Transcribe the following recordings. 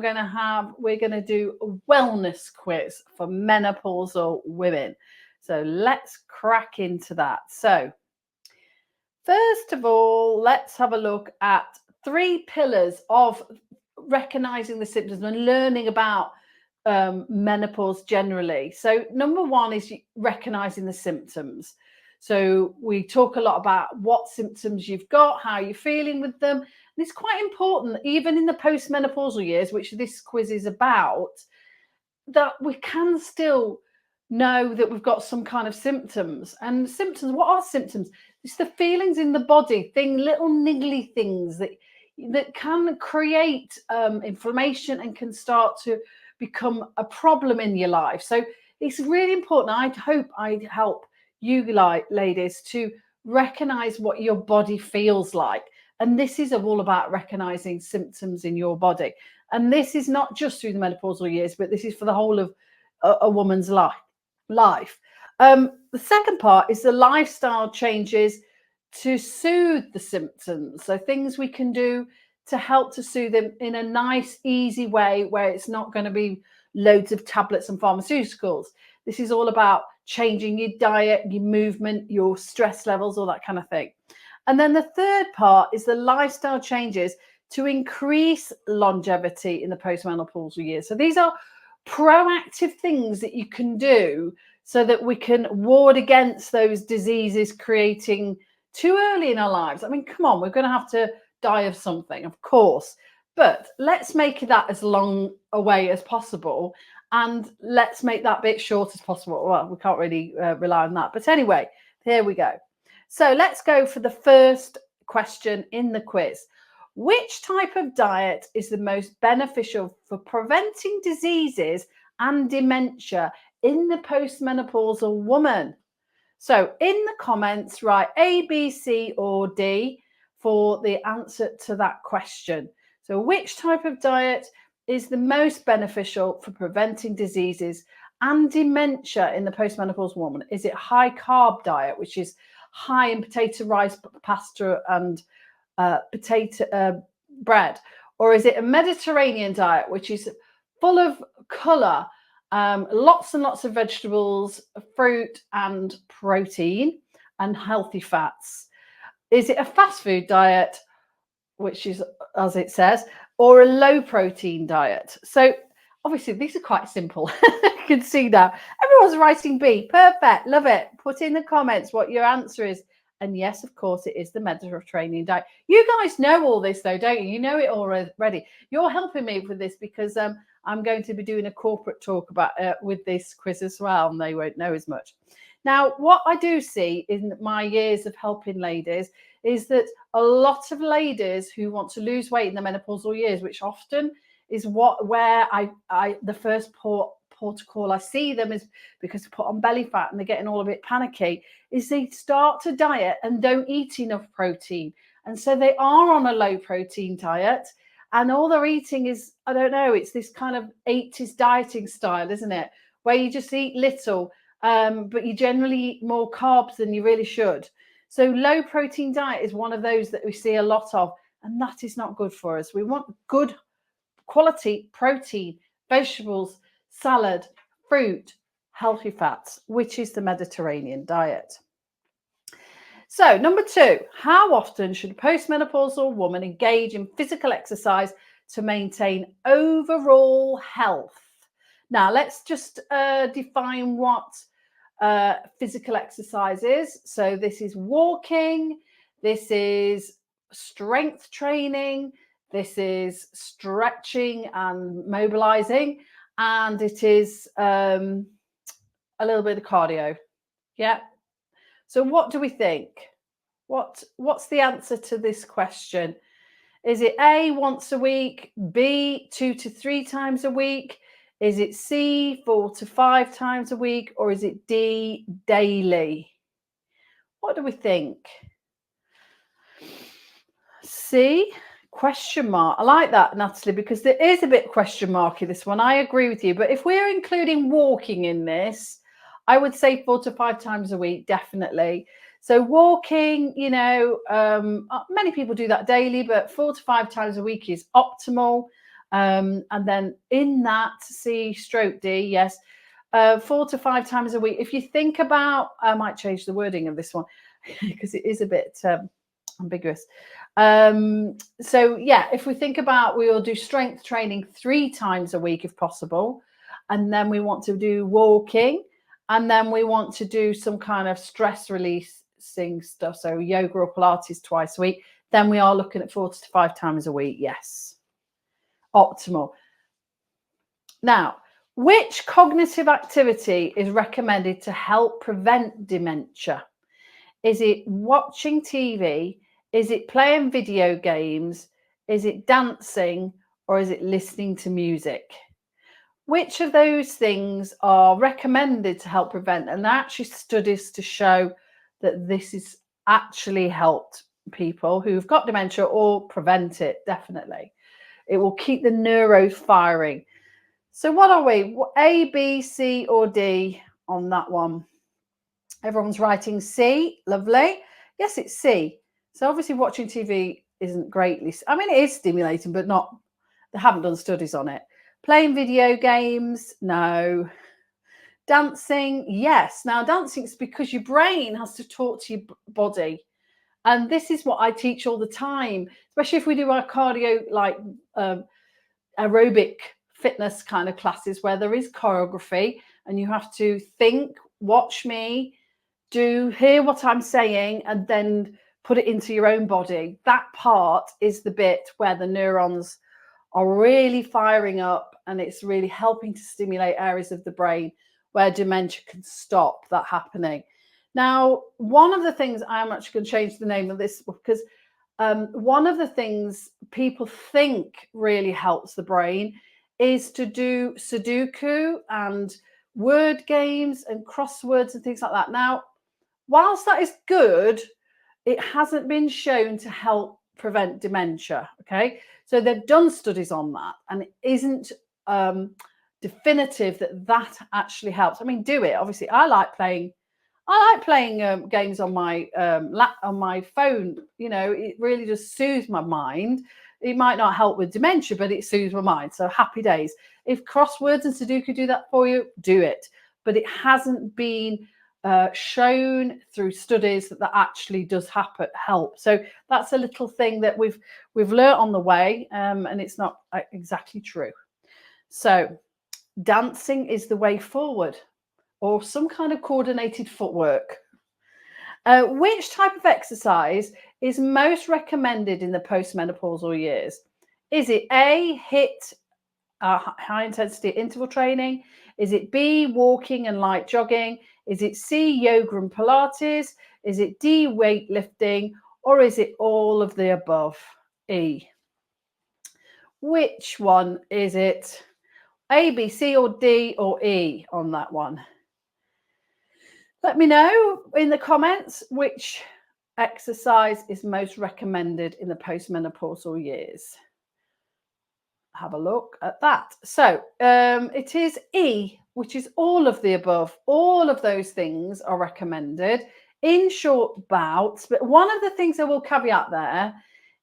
we're going to do a wellness quiz for menopausal women. So let's crack into that. So first of all, let's have a look at 3 pillars of recognizing the symptoms and learning about menopause generally. So number 1 is recognizing the symptoms. So we talk a lot about what symptoms you've got, how you're feeling with them. And it's quite important, even in the postmenopausal years, which this quiz is about, that we can still know that we've got some kind of symptoms. And symptoms, what are symptoms? It's the feelings in the body, little niggly things that can create inflammation and can start to become a problem in your life. So it's really important. I hope I help you ladies to recognize what your body feels like. And this is all about recognizing symptoms in your body. And this is not just through the menopausal years, but this is for the whole of a woman's life. The second part is the lifestyle changes to soothe the symptoms. So things we can do to help to soothe them in a nice, easy way where it's not going to be loads of tablets and pharmaceuticals. This is all about changing your diet, your movement, your stress levels, all that kind of thing. And then the third part is the lifestyle changes to increase longevity in the postmenopausal years. So these are proactive things that you can do so that we can ward against those diseases creating too early in our lives. I mean, come on, we're going to have to die of something, of course, but let's make that as long away as possible, and let's make that bit short as possible. Well, we can't really rely on that, but anyway, here we go. So let's go for the first question in the quiz. Which type of diet is the most beneficial for preventing diseases and dementia in the postmenopausal woman? So in the comments, write A, B, C, or D for the answer to that question. So which type of diet is the most beneficial for preventing diseases and dementia in the postmenopausal woman? Is it high carb diet, which is high in potato, rice, pasta, and potato bread? Or is it a Mediterranean diet, which is full of colour, lots and lots of vegetables, fruit and protein and healthy fats? Is it a fast food diet, which is, as it says, or a low protein diet? So obviously these are quite simple. You can see now everyone's writing B. Perfect. Love it. Put in the comments what your answer is. And yes, of course, it is the Mediterranean diet. You guys know all this, though, don't you? You know it already. You're helping me with this because I'm going to be doing a corporate talk about with this quiz as well, and they won't know as much. Now, what I do see in my years of helping ladies is that a lot of ladies who want to lose weight in the menopausal years, which often is where the first port of call I see them is because they put on belly fat and they're getting all a bit panicky, is they start to diet and don't eat enough protein. And so they are on a low protein diet and all they're eating is, I don't know, it's this kind of 80s dieting style, isn't it? Where you just eat little, but you generally eat more carbs than you really should. So low protein diet is one of those that we see a lot of, and that is not good for us. We want good quality protein, vegetables, salad, fruit, healthy fats, which is the Mediterranean diet. So number 2, how often should a postmenopausal woman engage in physical exercise to maintain overall health? Now let's just define what physical exercise is. So this is walking, this is strength training, this is stretching and mobilizing, and it is a little bit of cardio. Yeah. So what do we think? What's the answer to this question? Is it A, once a week, B, 2 to 3 times a week? Is it C, 4 to 5 times a week? Or is it D, daily? What do we think? C, question mark. I like that, Natalie, because there is a bit question marky this one. I agree with you. But if we're including walking in this, I would say 4 to 5 times a week, definitely. So walking, you know, many people do that daily, but 4 to 5 times a week is optimal. And then in that C/D, yes, 4 to 5 times a week. If you think about, I might change the wording of this one because it is a bit ambiguous. So yeah, if we think about, we will do strength training 3 times a week if possible, and then we want to do walking, and then we want to do some kind of stress releasing stuff, so yoga or Pilates twice a week, then we are looking at 4 to 5 times a week. Yes, optimal. Now, which cognitive activity is recommended to help prevent dementia? Is it watching TV? Is it playing video games? Is it dancing? Or is it listening to music? Which of those things are recommended to help prevent? And there are actually studies to show that this has actually helped people who've got dementia or prevent it, definitely. It will keep the neuros firing. So what are we? A, B, C, or D on that one? Everyone's writing C. Lovely. Yes, it's C. So obviously watching TV isn't greatly, I mean, it is stimulating, but not, they haven't done studies on it. Playing video games, no. Dancing, yes. Now dancing is because your brain has to talk to your body. And this is what I teach all the time, especially if we do our cardio, like aerobic fitness kind of classes where there is choreography and you have to think, watch me, hear what I'm saying, and then put it into your own body. That part is the bit where the neurons are really firing up, and it's really helping to stimulate areas of the brain where dementia can stop that happening. Now, one of the things, I'm actually going to change the name of this because one of the things people think really helps the brain is to do Sudoku and word games and crosswords and things like that. Now, whilst that is good, it hasn't been shown to help prevent dementia. Okay, so they've done studies on that, and it isn't definitive that that actually helps. I mean, do it. Obviously, I like playing games on my phone. You know, it really just soothes my mind. It might not help with dementia, but it soothes my mind. So happy days. If crosswords and Sudoku do that for you, do it. But it hasn't been shown through studies that actually does help. So that's a little thing that we've learnt on the way, and it's not exactly true. So dancing is the way forward, or some kind of coordinated footwork. Which type of exercise is most recommended in the postmenopausal years? Is it A, HIIT, high intensity interval training? Is it B, walking and light jogging? Is it C, yoga and Pilates? Is it D, weightlifting? Or is it all of the above? E. Which one is it? A, B, C, or D, or E on that one? Let me know in the comments which exercise is most recommended in the postmenopausal years. Have a look at that. So it is E, which is all of the above. All of those things are recommended in short bouts. But one of the things I will caveat there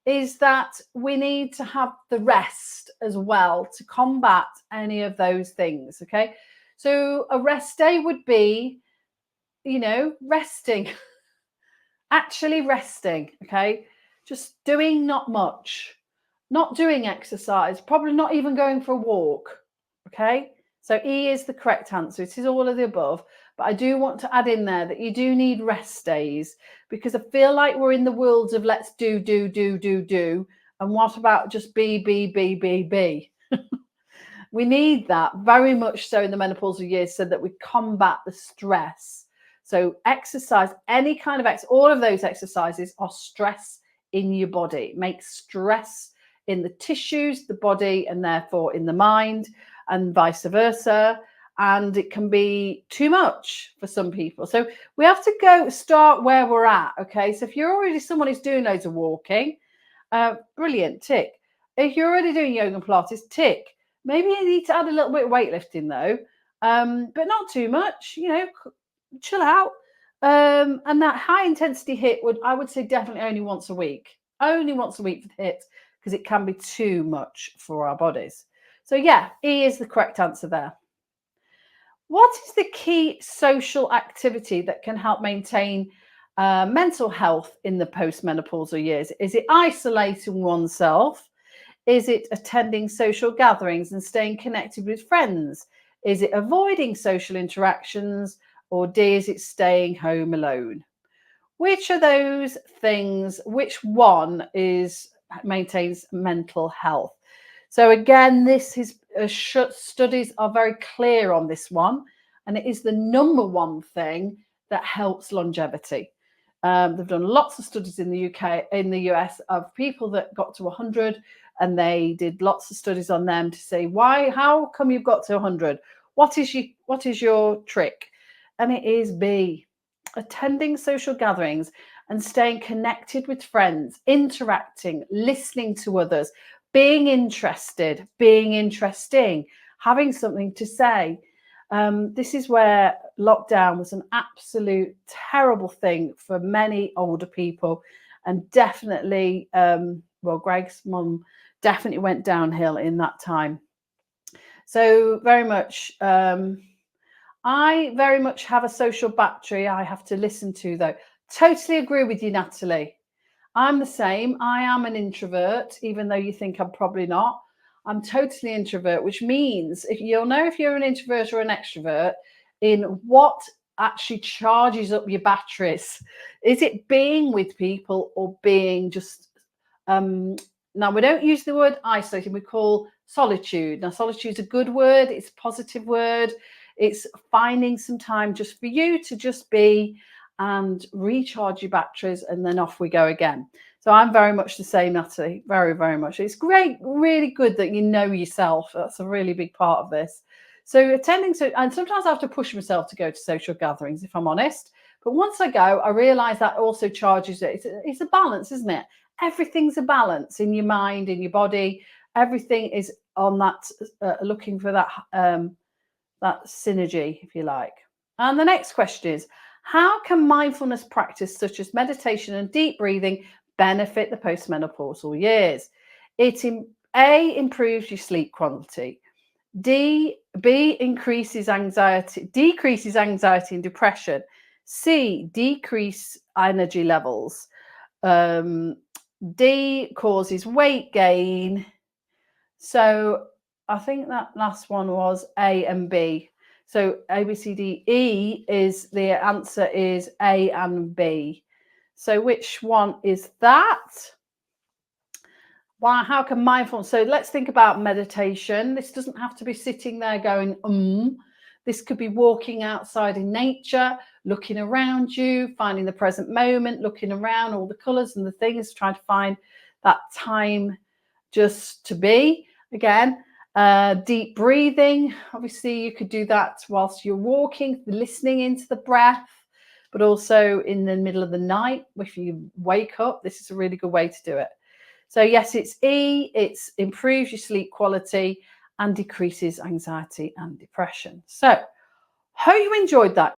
is that we need to have the rest as well to combat any of those things. Okay, so a rest day would be, you know, resting, actually resting. Okay, just doing not much. Not doing exercise, probably not even going for a walk. Okay, so E is the correct answer. It is all of the above, but I do want to add in there that you do need rest days, because I feel like we're in the world of let's do, and what about just be. We need that very much so in the menopausal years so that we combat the stress. So exercise, any kind of all of those exercises are stress in your body. It makes stress in the tissues, the body, and therefore in the mind, and vice versa. And it can be too much for some people. So we have to start where we're at. Okay, so if you're already someone who's doing loads of walking, brilliant, tick. If you're already doing yoga and Pilates, tick. Maybe you need to add a little bit of weightlifting though, but not too much. You know, chill out. And that high intensity HIIT I would say definitely only once a week. Only once a week for the HIIT, because it can be too much for our bodies. So yeah, E is the correct answer there. What is the key social activity that can help maintain mental health in the postmenopausal years? Is it isolating oneself? Is it attending social gatherings and staying connected with friends? Is it avoiding social interactions? Or D, is it staying home alone? Which of those things, which one maintains mental health? So again, this is studies are very clear on this one, and it is the number one thing that helps longevity. They've done lots of studies in the UK, in the US, of people that got to 100, and they did lots of studies on them to say why, how come you've got to 100? What is your trick? And it is B, attending social gatherings and staying connected with friends, interacting, listening to others, being interested, being interesting, having something to say. This is where lockdown was an absolute terrible thing for many older people, and definitely, well, Greg's mum definitely went downhill in that time. So very much, I very much have a social battery I have to listen to, though. Totally agree with you, Natalie. I'm the same. I am an introvert, even though you think I'm probably not. I'm totally introvert, which means if you'll know if you're an introvert or an extrovert in what actually charges up your batteries. Is it being with people or being just now we don't use the word isolating, we call solitude. Now solitude is a good word, it's a positive word. It's finding some time just for you to just be and recharge your batteries, and then off we go again. So I'm very much the same, Natalie, very, very much. It's great, really good that you know yourself. That's a really big part of this. So attending, and sometimes I have to push myself to go to social gatherings, if I'm honest. But once I go, I realize that also charges it. It's a balance, isn't it? Everything's a balance in your mind, in your body. Everything is on that, looking for that, that synergy, if you like. And the next question is, how can mindfulness practice such as meditation and deep breathing benefit the postmenopausal years? A, improves your sleep quality. B, decreases anxiety and depression. C, decrease energy levels. D, causes weight gain. So I think that last one was A and B. So A, B, C, D, E is the answer is A and B. So which one is that? Why? How can mindfulness? So let's think about meditation. This doesn't have to be sitting there going. This could be walking outside in nature, looking around you, finding the present moment, looking around all the colours and the things, trying to find that time just to be. Again, deep breathing. Obviously, you could do that whilst you're walking, listening into the breath, but also in the middle of the night. If you wake up, this is a really good way to do it. So yes, it's E, it improves your sleep quality and decreases anxiety and depression. So hope you enjoyed that.